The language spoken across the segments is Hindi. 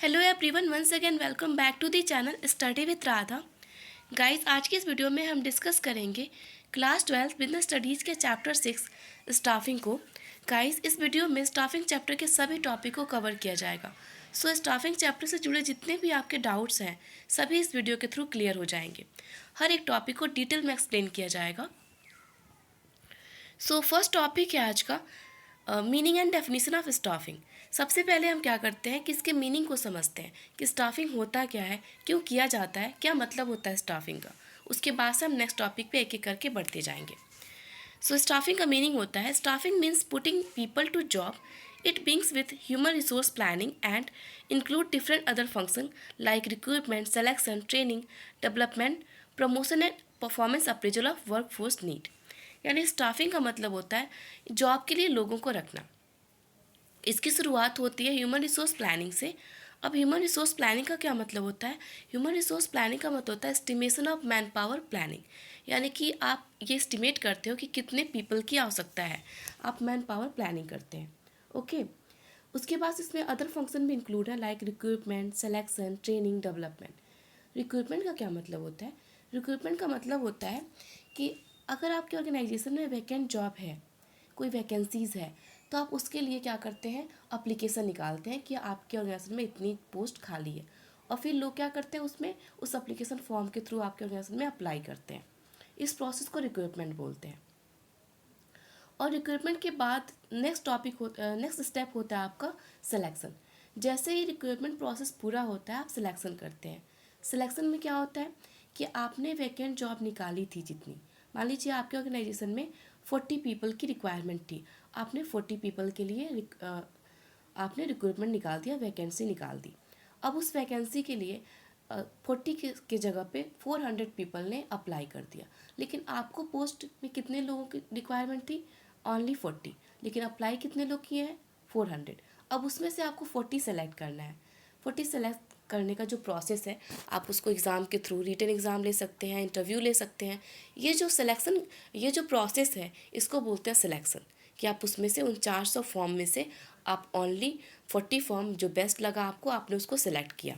Hello everyone, once again welcome back to the channel study with Radha. Guys, आज की इस वीडियो में हम डिस्कस करेंगे क्लास 12 बिजनेस स्टडीज़ के चैप्टर 6 स्टाफिंग को। गाइस, इस वीडियो में स्टाफिंग चैप्टर के सभी टॉपिक को कवर किया जाएगा। सो स्टाफिंग चैप्टर से जुड़े जितने भी आपके डाउट्स हैं सभी इस वीडियो के थ्रू क्लियर हो जाएंगे। हर एक टॉपिक को डिटेल में एक्सप्लेन किया जाएगा। सो फर्स्ट टॉपिक है आज का meaning and definition of staffing. सबसे पहले हम क्या करते हैं कि इसके मीनिंग को समझते हैं कि स्टाफिंग होता क्या है, क्यों किया जाता है, क्या मतलब होता है स्टाफिंग का। उसके बाद से हम नेक्स्ट टॉपिक पे एक एक करके बढ़ते जाएंगे। सो स्टाफिंग का मीनिंग होता है, staffing means putting people to job. It begins with human resource planning and include different other function like recruitment, selection, training, development, promotion and performance appraisal of work force need. यानी स्टाफिंग का मतलब होता है जॉब के लिए लोगों को रखना। इसकी शुरुआत होती है ह्यूमन रिसोर्स प्लानिंग से। अब ह्यूमन रिसोर्स प्लानिंग का क्या मतलब होता है? ह्यूमन रिसोर्स प्लानिंग का मतलब होता है estimation of man power planning. यानी कि आप ये एस्टिमेट करते हो कि कितने पीपल की आवश्यकता है, आप मैन पावर प्लानिंग करते हैं। ओके। उसके बाद इसमें अदर फंक्शन भी इंक्लूड है like recruitment, selection, training, development. Recruitment का क्या मतलब होता है? रिक्रूटमेंट का मतलब होता है कि अगर आपके ऑर्गेनाइजेशन में वैकेंट जॉब है, कोई वैकेंसीज़ है, तो आप उसके लिए क्या करते हैं, अप्लीकेशन निकालते हैं कि आपके ऑर्गेनाइजेशन में इतनी पोस्ट खाली है, और फिर लोग क्या करते हैं उसमें उस अप्लीकेशन फॉर्म के थ्रू आपके ऑर्गेनाइजेशन में अप्लाई करते हैं। इस प्रोसेस को रिक्रूटमेंट बोलते हैं। और रिक्रूटमेंट के बाद नेक्स्ट स्टेप होता है आपका सिलेक्शन। जैसे ही रिक्रूटमेंट प्रोसेस पूरा होता है आप सिलेक्शन करते हैं। सिलेक्शन में क्या होता है कि आपने वैकेंट जॉब निकाली थी जितनी, मान लीजिए आपके ऑर्गेनाइजेशन में 40 पीपल की रिक्वायरमेंट थी, आपने 40 पीपल के लिए आपने रिक्रूटमेंट निकाल दिया, वैकेंसी निकाल दी। अब उस वैकेंसी के लिए 40 के जगह पे 400 पीपल ने अप्लाई कर दिया, लेकिन आपको पोस्ट में कितने लोगों की रिक्वायरमेंट थी? ओनली 40, लेकिन अप्लाई कितने लोग किए हैं? 400। अब उसमें से आपको 40 सेलेक्ट करना है। 40 सेलेक्ट करने का जो प्रोसेस है, आप उसको एग्ज़ाम के थ्रू रिटन एग्ज़ाम ले सकते हैं, इंटरव्यू ले सकते हैं। ये जो प्रोसेस है इसको बोलते हैं सिलेक्शन। कि आप उसमें से उन 400 फॉर्म में से आप ओनली 40 फॉर्म जो बेस्ट लगा आपको, आपने उसको सिलेक्ट किया।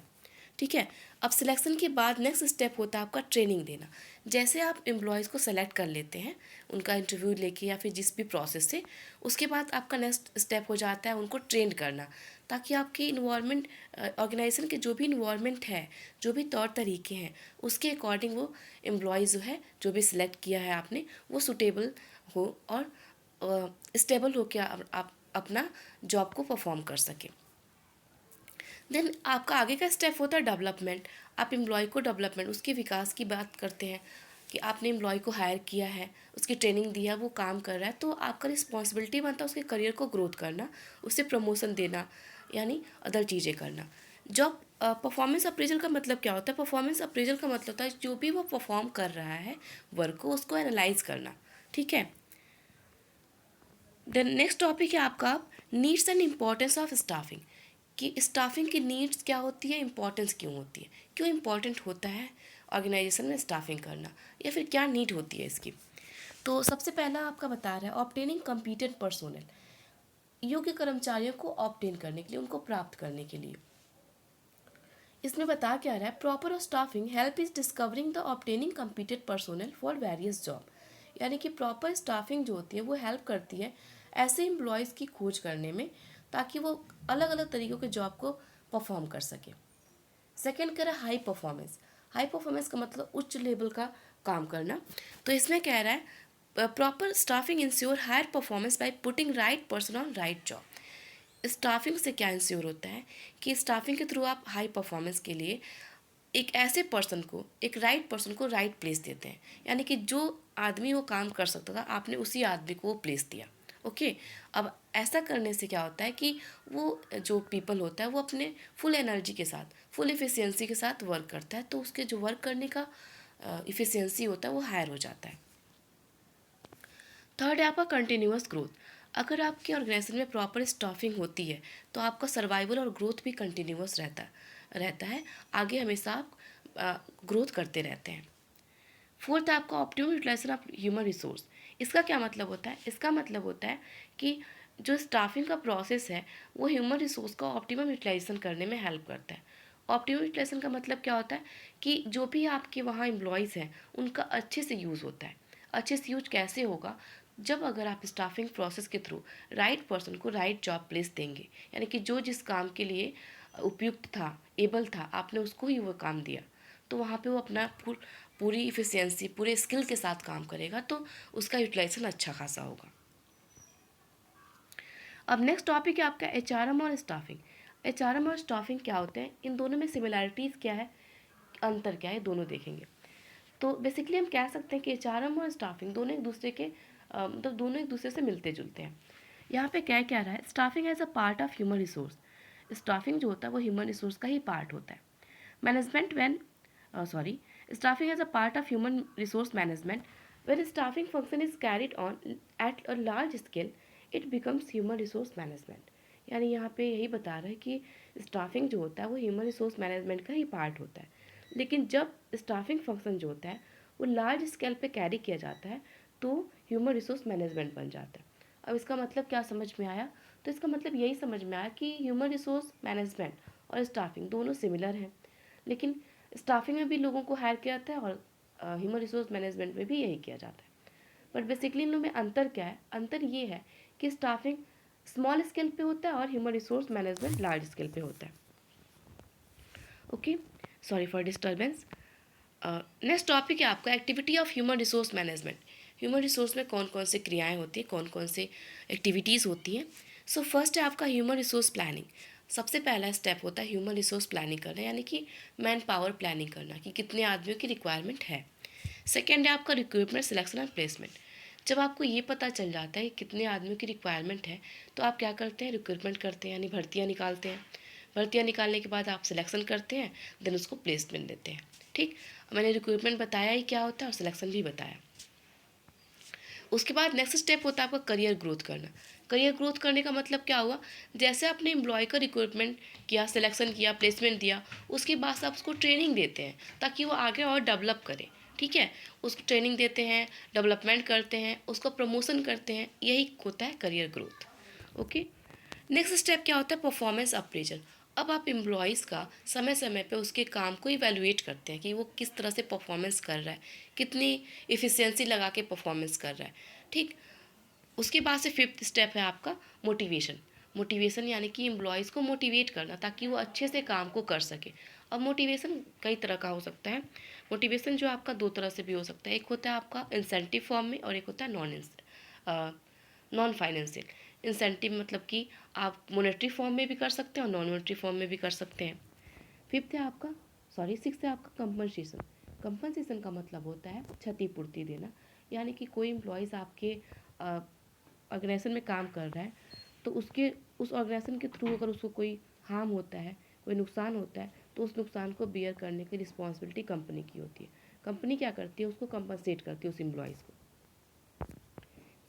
ठीक है। अब सिलेक्शन के बाद नेक्स्ट स्टेप होता है आपका ट्रेनिंग देना। जैसे आप एम्प्लॉयज़ को सेलेक्ट कर लेते हैं उनका इंटरव्यू लेके या फिर जिस भी प्रोसेस से, उसके बाद आपका नेक्स्ट स्टेप हो जाता है उनको ट्रेन करना, ताकि आपकी इन्वायरमेंट, ऑर्गेनाइजेशन के जो भी इन्वायरमेंट है, जो भी तौर तरीके हैं, उसके अकॉर्डिंग वो एम्प्लॉयज़ जो है, जो भी सिलेक्ट किया है आपने, वो सूटेबल हो और स्टेबल हो के आप अपना जॉब को परफॉर्म कर सकें। देन आपका आगे का स्टेप होता है डेवलपमेंट। आप एम्प्लॉय को डेवलपमेंट, उसके विकास की बात करते हैं कि आपने एम्प्लॉय को हायर किया है, उसकी ट्रेनिंग दिया, वो काम कर रहा है, तो आपका रिस्पॉन्सिबिलिटी बनता है उसके करियर को ग्रोथ करना, उसे प्रमोशन देना, यानी अदर चीज़ें करना। जॉब परफॉर्मेंस अप्रेजल का मतलब क्या होता है? परफॉर्मेंस अप्रेजल का मतलब होता है जो भी वो परफॉर्म कर रहा है वर्क को, उसको एनालाइज करना। ठीक है। देन नेक्स्ट टॉपिक है आपका needs and importance of staffing. कि स्टाफिंग की नीड्स क्या होती है, इंपॉर्टेंस क्यों होती है, क्यों इंपॉर्टेंट होता है ऑर्गेनाइजेशन में स्टाफिंग करना, या फिर क्या नीड होती है इसकी। तो सबसे पहला आपका बता रहा है ऑब्टेनिंग कम्पीटेंट पर्सोनल। योग्य कर्मचारियों को ऑब्टेन करने के लिए, उनको प्राप्त करने के लिए। इसमें बता क्या रहा है, proper staffing help is discovering the obtaining competent personnel for various job. यानी कि प्रॉपर स्टाफिंग जो होती है वो हेल्प करती है ऐसे एम्प्लॉयज़ की खोज करने में, ताकि वो अलग अलग तरीक़ों के जॉब को परफॉर्म कर सके। सेकेंड कह रहा है हाई परफॉर्मेंस। हाई परफॉर्मेंस का मतलब उच्च लेवल का काम करना। तो इसमें कह रहा है proper staffing ensure higher performance by putting right person on right job. Staffing से क्या इंश्योर होता है कि स्टाफिंग के थ्रू आप हाई परफॉर्मेंस के लिए एक ऐसे पर्सन को, एक राइट पर्सन को राइट प्लेस देते हैं। यानी कि जो आदमी वो काम कर सकता था, आपने उसी आदमी को वो प्लेस दिया। ओके। अब ऐसा करने से क्या होता है कि वो जो पीपल होता है वो अपने फुल एनर्जी के साथ, फुल इफ़िशियंसी के साथ वर्क करता है, तो उसके जो वर्क करने का इफ़िशियंसी होता है वो हायर हो जाता है। थर्ड है आपका कंटिन्यूअस ग्रोथ। अगर आपके ऑर्गेनाइजेशन में प्रॉपर स्टाफिंग होती है तो आपका सर्वाइवल और ग्रोथ भी कंटिन्यूअस रहता है। आगे हमेशा आप ग्रोथ करते रहते हैं। फोर्थ है आपका optimum utilisation of human resource. इसका क्या मतलब होता है? इसका मतलब होता है कि जो स्टाफिंग का प्रोसेस है वो ह्यूमन रिसोर्स का ऑप्टिमम यूटिलाइजेशन करने में हेल्प करता है। ऑप्टिमम यूटिलाइजेशन का मतलब क्या होता है कि जो भी आपके वहाँ एम्प्लॉयज़ हैं उनका अच्छे से यूज़ होता है। अच्छे से यूज कैसे होगा, जब अगर आप स्टाफिंग प्रोसेस के थ्रू राइट पर्सन को राइट जॉब प्लेस देंगे, यानी कि जो जिस काम के लिए उपयुक्त था, एबल था, आपने उसको ही वो काम दिया, तो वहाँ पे वो अपना पूरी इफ़िशियंसी, पूरे स्किल के साथ काम करेगा, तो उसका यूटिलाइजेशन अच्छा खासा होगा। अब नेक्स्ट टॉपिक है आपका एचआरएम और स्टाफिंग। एचआरएम और स्टाफिंग क्या होते हैं, इन दोनों में सिमिलैरिटीज़ क्या है, अंतर क्या है, दोनों देखेंगे। तो बेसिकली हम कह सकते हैं कि एचआरएम और स्टाफिंग दोनों एक दूसरे के मतलब दोनों एक दूसरे से मिलते जुलते हैं। यहाँ पे क्या क्या रहा है, staffing as a part of human resource. Staffing जो होता है वो ह्यूमन रिसोर्स का ही पार्ट होता है। Management when sorry staffing as a part of human resource management, when staffing function is carried on at a large scale, it becomes human resource management। यानी यहाँ पे यही बता रहा है कि स्टाफिंग जो होता है वो ह्यूमन रिसोर्स मैनेजमेंट का ही पार्ट होता है, लेकिन जब स्टाफिंग फंक्शन जो होता है वो लार्ज स्केल पे कैरी किया जाता है तो ह्यूमन रिसोर्स मैनेजमेंट बन जाता है। अब इसका मतलब क्या समझ में आया, तो इसका मतलब यही समझ में आया कि ह्यूमन रिसोर्स मैनेजमेंट और स्टाफिंग दोनों सिमिलर हैं, लेकिन स्टाफिंग में भी लोगों को हायर किया जाता है और ह्यूमन रिसोर्स मैनेजमेंट में भी यही किया जाता है। बट बेसिकली इन लोगों में अंतर क्या है, अंतर ये है कि स्टाफिंग स्मॉल स्केल पे होता है और human resource management large scale पे होता है। Okay, sorry for disturbance. Next topic है आपका activity of human resource management. Human resource में कौन कौन से क्रियाएं होती हैं, कौन कौन से एक्टिविटीज़ होती हैं। सो फर्स्ट है आपका ह्यूमन रिसोर्स प्लानिंग। सबसे पहला स्टेप होता है ह्यूमन रिसोर्स प्लानिंग करना, यानी कि मैन पावर प्लानिंग करना कि कितने आदमियों की रिक्वायरमेंट है। सेकेंड है आपका रिक्रूटमेंट, सिलेक्शन एंड प्लेसमेंट। जब आपको ये पता चल जाता है कि कितने आदमियों की रिक्वायरमेंट है, तो आप क्या करते हैं, रिक्रूटमेंट करते हैं, यानी भर्तियाँ निकालते हैं। भर्तियाँ निकालने के बाद आप सिलेक्शन करते हैं, देन उसको प्लेसमेंट देते हैं। ठीक, मैंने रिक्रूटमेंट बताया ही क्या होता है और सिलेक्शन भी बताया। उसके बाद नेक्स्ट स्टेप होता है आपका करियर ग्रोथ करना। करियर ग्रोथ करने का मतलब क्या हुआ, जैसे आपने एम्प्लॉय का रिक्रूटमेंट किया, सिलेक्शन किया, प्लेसमेंट दिया, उसके बाद आप उसको ट्रेनिंग देते हैं ताकि वो आगे और डेवलप करे। ठीक है, उसको ट्रेनिंग देते हैं, डेवलपमेंट करते हैं, उसको प्रमोशन करते हैं, यही होता है career growth. Okay, next step क्या होता है, परफॉर्मेंस अप्रेजल। अब आप एम्प्लॉयज़ का समय समय पे उसके काम को इवेलुएट करते हैं कि वो किस तरह से परफॉर्मेंस कर रहा है, कितनी इफ़िशियंसी लगा के परफॉर्मेंस कर रहा है। ठीक, उसके बाद से फिफ्थ स्टेप है आपका मोटिवेशन। मोटिवेशन यानी कि एम्प्लॉयज़ को मोटिवेट करना ताकि वो अच्छे से काम को कर सके। अब मोटिवेशन कई तरह का हो सकता है। मोटिवेशन जो आपका दो तरह से भी हो सकता है, एक होता है आपका इंसेंटिव फॉर्म में और एक होता है नॉन फाइनेंशियल। इंसेंटिव मतलब कि आप मोनेटरी फॉर्म में भी कर सकते हैं और नॉन मोनेटरी फॉर्म में भी कर सकते हैं। फिफ्थ है आपका सिक्स्थ है आपका कंपनसेशन। कंपनसेशन का मतलब होता है क्षतिपूर्ति देना, यानी कि कोई एम्प्लॉयज़ आपके ऑर्गेनाइजेशन में काम कर रहा है तो उसके उस ऑर्गेनाइजेशन के थ्रू अगर उसको कोई हार्म होता है, कोई नुकसान होता है, तो उस नुकसान को बियर करने की रिस्पॉन्सिबिलिटी कंपनी की होती है। कंपनी क्या करती है, उसको कंपनसेट करती है उस एम्प्लॉयज़ को।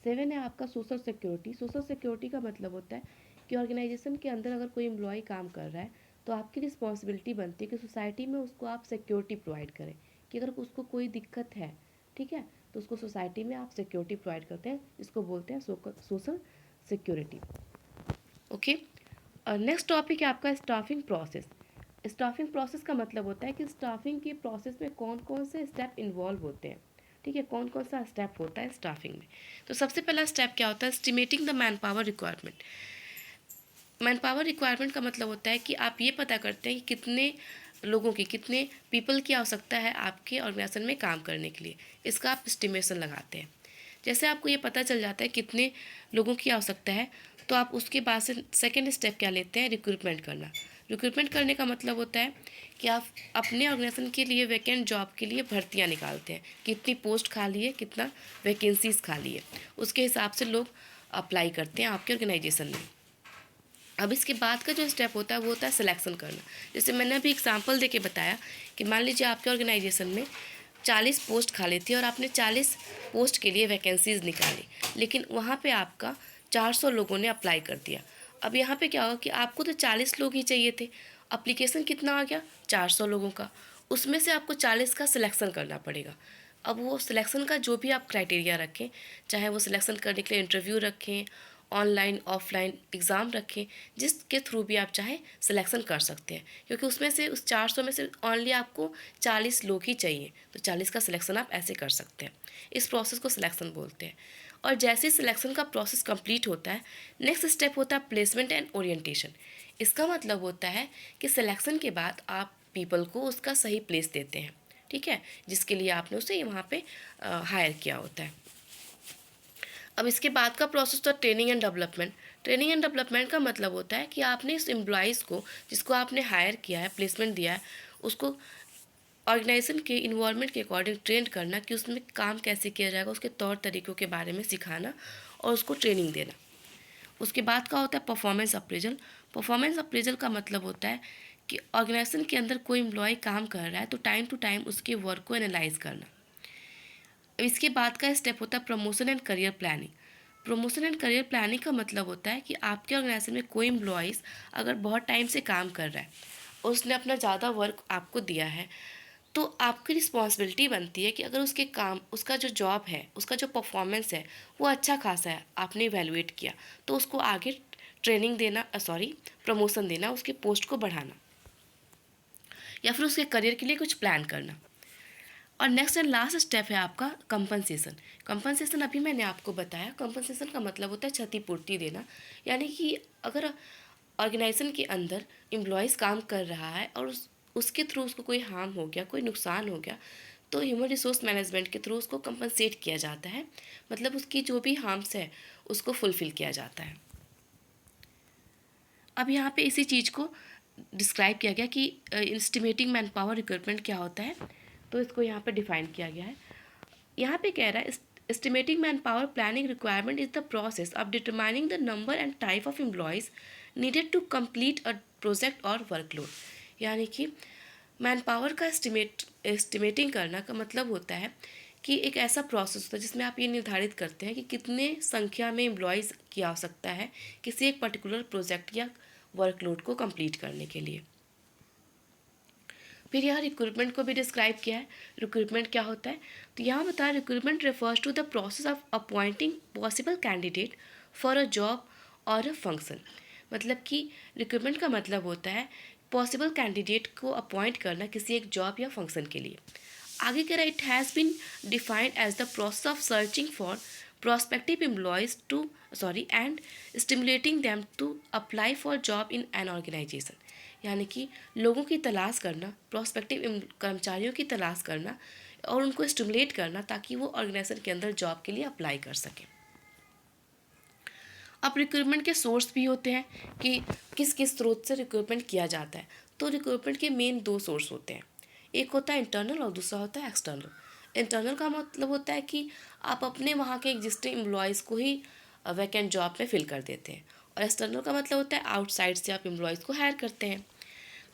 सेवन है आपका सोशल सिक्योरिटी। सोशल सिक्योरिटी का मतलब होता है कि ऑर्गेनाइजेशन के अंदर अगर कोई एम्प्लॉय काम कर रहा है तो आपकी रिस्पॉन्सिबिलिटी बनती है कि सोसाइटी में उसको आप सिक्योरिटी प्रोवाइड करें, कि अगर उसको कोई दिक्कत है, ठीक है, तो उसको सोसाइटी में आप सिक्योरिटी प्रोवाइड करते हैं, इसको बोलते हैं social security. Okay, next topic है आपका स्टाफिंग प्रोसेस। स्टाफिंग प्रोसेस का मतलब होता है कि स्टाफिंग के प्रोसेस में कौन कौन से स्टेप इन्वॉल्व होते हैं। ठीक है, कौन कौन सा स्टेप होता है स्टाफिंग में। तो सबसे पहला स्टेप क्या होता है, estimating the man power requirement. Man power requirement का मतलब होता है कि आप ये पता करते हैं कि कितने लोगों की, कितने पीपल की आवश्यकता है आपके ऑर्गेनाइजेशन में काम करने के लिए, इसका आप एस्टिमेशन लगाते हैं। जैसे आपको ये पता चल जाता है कितने लोगों की आवश्यकता है, तो आप उसके बाद से सेकेंड स्टेप क्या लेते हैं, रिक्रूटमेंट करना। रिक्रूटमेंट करने का मतलब होता है कि आप अपने ऑर्गेनाइजेशन के लिए वैकेंट जॉब के लिए भर्तियां निकालते हैं, कितनी पोस्ट खाली है, कितना वैकेंसीज खाली है, उसके हिसाब से लोग अप्लाई करते हैं आपके ऑर्गेनाइजेशन में। अब इसके बाद का जो स्टेप होता है वो होता है सिलेक्शन करना। जैसे मैंने अभी एग्जांपल देके बताया कि मान लीजिए आपके ऑर्गेनाइजेशन में 40 पोस्ट खाली थी और आपने 40 पोस्ट के लिए वैकेंसीज निकाली, लेकिन वहाँ पे आपका 400 लोगों ने अप्लाई कर दिया। अब यहाँ पे क्या होगा कि आपको तो 40 लोग ही चाहिए थे, अप्लीकेशन कितना आ गया, 400 लोगों का, उसमें से आपको 40 का सिलेक्शन करना पड़ेगा। अब वो सिलेक्शन का जो भी आप क्राइटेरिया रखें, चाहे वो सिलेक्शन करने के लिए इंटरव्यू रखें ऑनलाइन ऑफलाइन एग्ज़ाम रखें, जिसके थ्रू भी आप चाहें सिलेक्शन कर सकते हैं, क्योंकि उसमें से उस 400 में से ओनली आपको 40 लोग ही चाहिए, तो 40 का सिलेक्शन आप ऐसे कर सकते हैं। इस प्रोसेस को सिलेक्शन बोलते हैं। और जैसे ही सिलेक्शन का प्रोसेस कंप्लीट होता है, नेक्स्ट स्टेप होता है प्लेसमेंट एंड ओरिएंटेशन। इसका मतलब होता है कि सिलेक्शन के बाद आप पीपल को उसका सही प्लेस देते हैं, ठीक है, जिसके लिए आपने उसे वहाँ पे हायर किया होता है। अब इसके बाद का प्रोसेस तो training and development. Training and development का मतलब होता है कि आपने इस एम्प्लॉयज़ को, जिसको आपने हायर किया है, प्लेसमेंट दिया है, उसको ऑर्गेनाइजेशन के इन्वायरमेंट के अकॉर्डिंग ट्रेन करना, कि उसमें काम कैसे किया जाएगा, उसके तौर तरीक़ों के बारे में सिखाना और उसको ट्रेनिंग देना। उसके बाद का होता है परफॉर्मेंस अप्रेजल। परफॉर्मेंस अप्रेजल का मतलब होता है कि ऑर्गेनाइजेशन के अंदर कोई एम्प्लॉय काम कर रहा है तो टाइम टू टाइम उसके वर्क को एनालाइज करना। इसके बाद का स्टेप होता है promotion and career planning. Promotion and career planning का मतलब होता है कि आपके ऑर्गेनाइजेशन में कोई एम्प्लॉयज़ अगर बहुत टाइम से काम कर रहा है और उसने अपना ज़्यादा वर्क आपको दिया है, तो आपकी रिस्पॉन्सिबिलिटी बनती है कि अगर उसके काम, उसका जो जॉब है, उसका जो परफॉर्मेंस है वो अच्छा खासा है, आपने इवेलुएट किया, तो उसको आगे ट्रेनिंग देना, प्रमोशन देना, उसके पोस्ट को बढ़ाना, या फिर उसके करियर के लिए कुछ प्लान करना। और नेक्स्ट एंड लास्ट स्टेप है आपका कंपनसेशन। कंपनसेशन अभी मैंने आपको बताया, कंपनसेशन का मतलब होता है क्षतिपूर्ति देना। यानी कि अगर ऑर्गेनाइजेशन के अंदर एम्प्लॉयज़ काम कर रहा है और उसके थ्रू उसको कोई हार्म हो गया, कोई नुकसान हो गया, तो ह्यूमन रिसोर्स मैनेजमेंट के थ्रू उसको कंपनसेट किया जाता है। मतलब उसकी जो भी हार्म्स है उसको फुलफ़िल किया जाता है। अब यहाँ पे इसी चीज़ को डिस्क्राइब किया गया कि एस्टिमेटिंग मैन पावर रिक्रूटमेंट क्या होता है, तो इसको यहाँ पे डिफाइन किया गया है। यहाँ पे कह रहा है estimating man power planning requirement is the process of determining the number and type of employees needed to complete a project और वर्कलोड। यानी कि मैन पावर का एस्टिमेटिंग करना का मतलब होता है कि एक ऐसा प्रोसेस होता है जिसमें आप ये निर्धारित करते हैं कि कितने संख्या में एम्प्लॉयज़ की आवश्यकता है किसी एक पर्टिकुलर प्रोजेक्ट या वर्कलोड को कंप्लीट करने के लिए। फिर यहाँ रिक्रूटमेंट को भी डिस्क्राइब किया है। रिक्रूटमेंट क्या होता है, तो यहाँ बताया recruitment refers to the process of appointing possible candidate for a job और अ फंक्शन। मतलब कि रिक्रूटमेंट का मतलब होता है पॉसिबल कैंडिडेट को अपॉइंट करना किसी एक जॉब या फंक्शन के लिए। आगे कह रहा है it has been defined as the process of searching for prospective employees to and stimulating them to apply for job in an organization। यानी कि लोगों की तलाश करना, प्रोस्पेक्टिव कर्मचारियों की तलाश करना और उनको स्टिमुलेट करना ताकि वो ऑर्गेनाइजेशन के अंदर जॉब के लिए अप्लाई कर सकें। अब रिक्रूटमेंट के सोर्स भी होते हैं कि किस किस स्रोत से रिक्रूटमेंट किया जाता है। तो रिक्रूटमेंट के मेन दो सोर्स होते हैं, एक होता है इंटरनल और दूसरा होता है एक्सटर्नल। इंटरनल का मतलब होता है कि आप अपने वहाँ के एग्जिस्टिंग एम्प्लॉयज़ को ही वैकेंट जॉब में फिल कर देते हैं, और एक्सटर्नल का मतलब होता है आउटसाइड से आप एम्प्लॉयज़ को हायर करते हैं।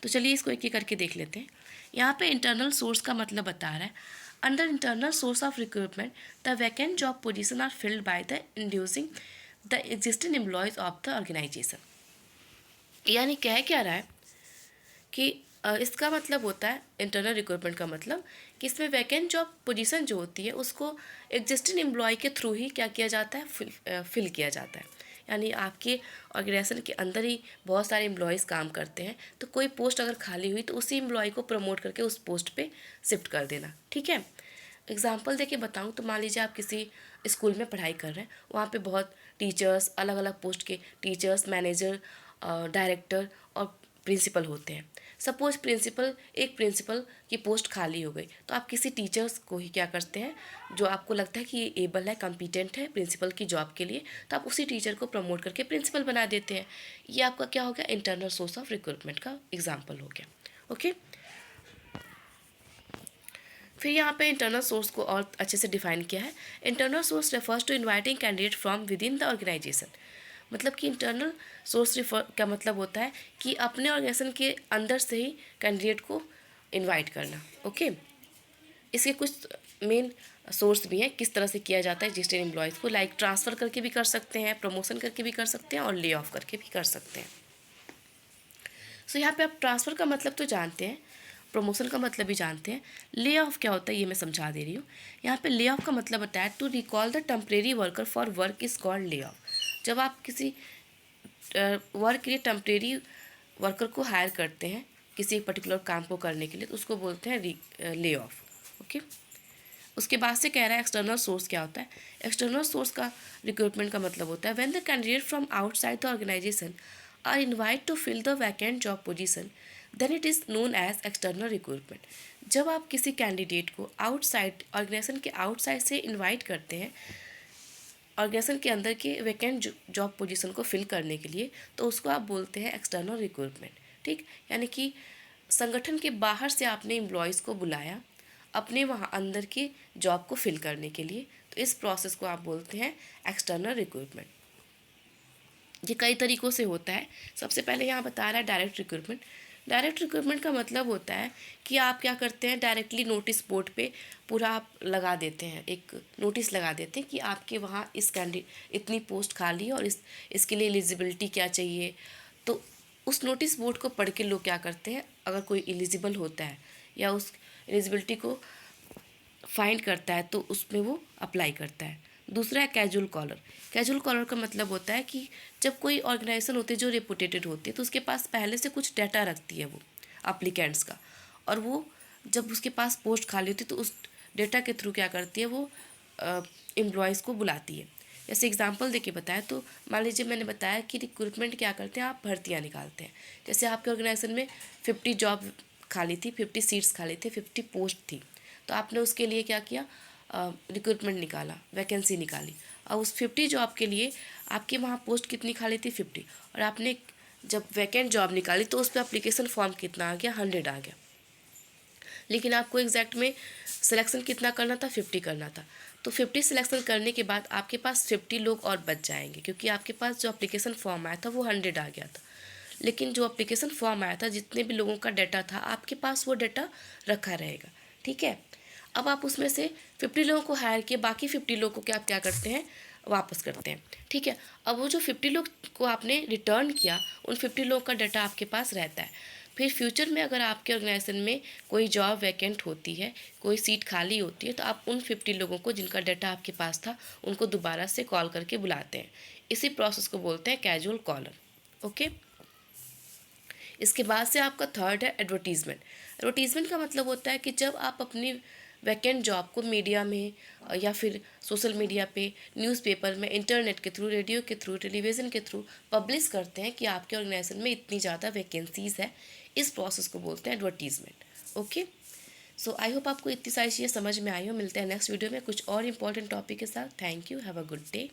तो चलिए इसको एक एक करके देख लेते हैं। यहाँ पे इंटरनल सोर्स का मतलब बता रहा है under internal source of recruitment the vacant job position are filled by the inducing the existing employees of the organisation. यानी कह क्या रहा है कि इसका मतलब होता है इंटरनल रिक्रूटमेंट का मतलब कि इसमें वैकेंट जॉब पोजीशन जो होती है उसको एग्जिस्टिंग एम्प्लॉय के थ्रू ही क्या किया जाता है, फिल किया जाता है। यानी आपके ऑर्गेनाइजेशन के अंदर ही बहुत सारे एम्प्लॉयज़ काम करते हैं, तो कोई पोस्ट अगर खाली हुई तो उसी एम्प्लॉय को प्रमोट करके उस पोस्ट पे शिफ्ट कर देना, ठीक है। एग्जाम्पल देके बताऊँ तो मान लीजिए आप किसी स्कूल में पढ़ाई कर रहे हैं, वहाँ पे बहुत टीचर्स, अलग अलग पोस्ट के टीचर्स, मैनेजर, डायरेक्टर और प्रिंसिपल होते हैं। सपोज एक प्रिंसिपल की पोस्ट खाली हो गई, तो आप किसी टीचर्स को ही क्या करते हैं, जो आपको लगता है कि ये एबल है, कॉम्पिटेंट है प्रिंसिपल की जॉब के लिए, तो आप उसी टीचर को प्रमोट करके प्रिंसिपल बना देते हैं। ये आपका क्या हो गया, इंटरनल सोर्स ऑफ रिक्रूटमेंट का एग्जाम्पल हो गया। ओके, फिर यहाँ पे इंटरनल सोर्स को और अच्छे से डिफाइन किया है। Internal source refers to inviting candidate from within the organisation. मतलब कि इंटरनल सोर्स का मतलब होता है कि अपने ऑर्गेनाइजेशन के अंदर से ही कैंडिडेट को इनवाइट करना। ओके, इसके कुछ मेन सोर्स भी हैं किस तरह से किया जाता है एग्जिस्टिंग एम्प्लॉयज़ को, लाइक ट्रांसफ़र करके भी कर सकते हैं, प्रमोशन करके भी कर सकते हैं और ले ऑफ करके भी कर सकते हैं। सो यहाँ पे आप ट्रांसफ़र का मतलब तो जानते हैं, प्रमोशन का मतलब भी जानते हैं। ले ऑफ क्या होता है ये मैं समझा दे रही हूँ। यहाँ पे ले ऑफ का मतलब बताया to recall the temporary worker for work is called lay off. जब आप किसी वर्क के लिए टेम्परेरी वर्कर को हायर करते हैं किसी पर्टिकुलर काम को करने के लिए, तो उसको बोलते हैं ले ऑफ। ओके, उसके बाद से कह रहा है एक्सटर्नल सोर्स क्या होता है। एक्सटर्नल सोर्स का रिक्रूटमेंट का मतलब होता है when the candidate from outside the organisation are invite to fill the vacant job position, then it is known as external recruitment. जब आप किसी कैंडिडेट को आउटसाइड ऑर्गेनाइजेशन के आउटसाइड से इन्वाइट करते हैं ऑर्गेनाइजेशन के अंदर के वैकेंट जॉब पोजीशन को फिल करने के लिए, तो उसको आप बोलते हैं एक्सटर्नल रिक्रूटमेंट। ठीक, यानी कि संगठन के बाहर से आपने एम्प्लॉयज़ को बुलाया अपने वहाँ अंदर की जॉब को फिल करने के लिए, तो इस प्रोसेस को आप बोलते हैं एक्सटर्नल रिक्रूटमेंट। ये कई तरीक़ों से होता है। सबसे पहले यहाँ बता रहा है डायरेक्ट रिक्रूटमेंट। डायरेक्ट रिक्रूटमेंट का मतलब होता है कि आप क्या करते हैं, डायरेक्टली नोटिस बोर्ड पे पूरा आप लगा देते हैं, एक नोटिस लगा देते हैं कि आपके वहाँ इस कैंडिडेट इतनी पोस्ट खाली है और इसके लिए एलिजिबिलिटी क्या चाहिए। तो उस नोटिस बोर्ड को पढ़ के लोग क्या करते हैं, अगर कोई एलिजिबल होता है या उस एलिजिबिलिटी को फाइंड करता है तो उसमें वो अप्लाई करता है। दूसरा है कैजुअल कॉलर। कैजुअल कॉलर का मतलब होता है कि जब कोई ऑर्गेनाइजेशन होती है जो रेपुटेटेड होती है, तो उसके पास पहले से कुछ डाटा रखती है वो अप्लीकेंट्स का, और वो जब उसके पास पोस्ट खाली होती है तो उस डेटा के थ्रू क्या करती है, वो एम्प्लॉयज़ को बुलाती है। जैसे एग्जांपल देके बताया तो मान लीजिए मैंने बताया कि रिक्रूटमेंट क्या करते हैं, आप भर्तियाँ निकालते हैं। जैसे आपके ऑर्गेनाइजेशन में 50 जॉब खाली थी, 50 सीट्स खाली थे, 50 पोस्ट थी, तो आपने उसके लिए क्या किया, रिक्रूटमेंट निकाला, वैकेंसी निकाली, और उस 50 जॉब के लिए आपके वहाँ पोस्ट कितनी खाली थी, 50, और आपने जब वैकेंट जॉब निकाली तो उस पर अप्लीकेशन फॉर्म कितना आ गया, 100 आ गया, लेकिन आपको एग्जैक्ट में सिलेक्शन कितना करना था, 50 करना था। तो 50 सिलेक्शन करने के बाद आपके पास 50 लोग और बच जाएंगे, क्योंकि आपके पास जो अप्लीकेशन फॉर्म आया था वो 100 आ गया था, लेकिन जो अप्लीकेशन फॉर्म आया था जितने भी लोगों का डाटा था आपके पास वो डाटा रखा रहेगा। ठीक है, अब आप उसमें से 50 लोगों को हायर किए, बाकी 50 लोगों को आप क्या करते हैं, वापस करते हैं। ठीक है, अब वो जो 50 लोग को आपने रिटर्न किया, उन 50 लोगों का डाटा आपके पास रहता है। फिर फ्यूचर में अगर आपके ऑर्गेनाइजेशन में कोई जॉब वैकेंट होती है, कोई सीट खाली होती है, तो आप उन 50 लोगों को जिनका डाटा आपके पास था उनको दोबारा से कॉल करके बुलाते हैं। इसी प्रोसेस को बोलते हैं कैजुअल कॉलर। ओके, इसके बाद से आपका थर्ड है एडवर्टीज़मेंट। एडवर्टीज़मेंट का मतलब होता है कि जब आप अपनी वैकेंट जॉब को मीडिया में या फिर सोशल मीडिया पे, न्यूज़पेपर में, इंटरनेट के थ्रू, रेडियो के थ्रू, टेलीविज़न के थ्रू पब्लिश करते हैं कि आपके ऑर्गेनाइजेशन में इतनी ज़्यादा वैकेंसीज़ है, इस प्रोसेस को बोलते हैं advertisement. Okay, so I hope आपको इतनी सारी चीज़ें समझ में आई हो। मिलते हैं नेक्स्ट वीडियो में कुछ और इंपॉर्टेंट टॉपिक के साथ। Thank you, have a good day.